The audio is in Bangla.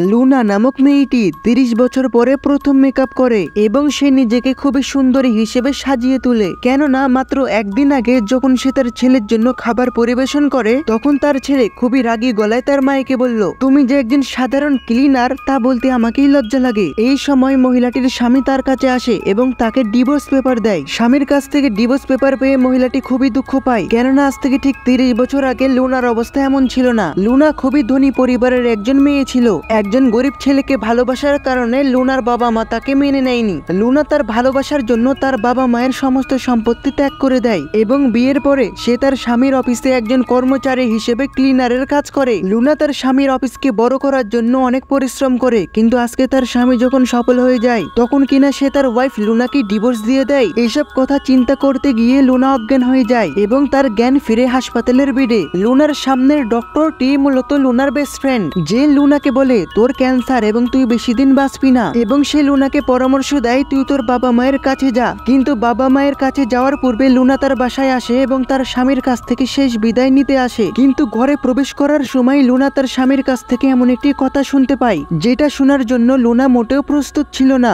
লুনা নামক মেয়েটি 30 বছর পরে প্রথম মেকআপ করে এবং সে নিজেকে খুবই সুন্দরী হিসেবে সাজিয়ে তোলে। কেননা মাত্র একদিন আগে যখন সে তার ছেলের জন্য খাবার পরিবেশন করে তখন তার ছেলে খুবই রাগী গলায় তার মায়েকে বলল, তুমি যে একজন সাধারণ ক্লিনার তা বলতে আমাকেই লজ্জা লাগে। এই সময় মহিলাটির স্বামী তার কাছে আসে এবং তাকে ডিভোর্স পেপার দেয়। স্বামীর কাছ থেকে ডিভোর্স পেপার পেয়ে মহিলাটি খুবই দুঃখ পায়, কেননা আজ থেকে ঠিক 30 বছর আগে লুনার অবস্থা এমন ছিল না। লুনা খুবই ধনী পরিবারের একজন মেয়ে ছিল। একজন গরিব ছেলেকে ভালোবাসার কারণে লুনার বাবা মা তাকে মেনে নেয়নি। লুনা তার ভালোবাসার জন্য তার বাবা মায়ের সমস্ত সম্পত্তি ত্যাগ করে দেয় এবং বিয়ের পরে সে তার স্বামীর অফিসে একজন কর্মচারী হিসেবে ক্লিনারের কাজ করে। লুনা তার স্বামীর অফিসকে বড় করার জন্য অনেক পরিশ্রম করে, কিন্তু আজকে তার স্বামী যখন সফল হয়ে যায় তখন কিনা সে তার ওয়াইফ লুনাকে ডিভোর্স দিয়ে দেয়। এইসব কথা চিন্তা করতে গিয়ে লুনা অজ্ঞান হয়ে যায় এবং তার জ্ঞান ফিরে হাসপাতালের বেডে। লুনার সামনের ডক্টরটি মূলত লুনার বেস্ট ফ্রেন্ড, যে লুনাকে বলে তোর ক্যান্সার এবং তুই বেশি দিন বাঁচবি না, এবং সে লুনাকে পরামর্শ দেয় তুই তোর বাবা মায়ের কাছে যা। কিন্তু বাবা মায়ের কাছে যাওয়ার পূর্বে লুনা তার বাসায় আসে এবং তার স্বামীর কাছ থেকে শেষ বিদায় নিতে আসে। কিন্তু ঘরে প্রবেশ করার সময় লুনা তার স্বামীর কাছ থেকে এমন একটি কথা শুনতে পায় যেটা শোনার জন্য লুনা মোটেও প্রস্তুত ছিল না।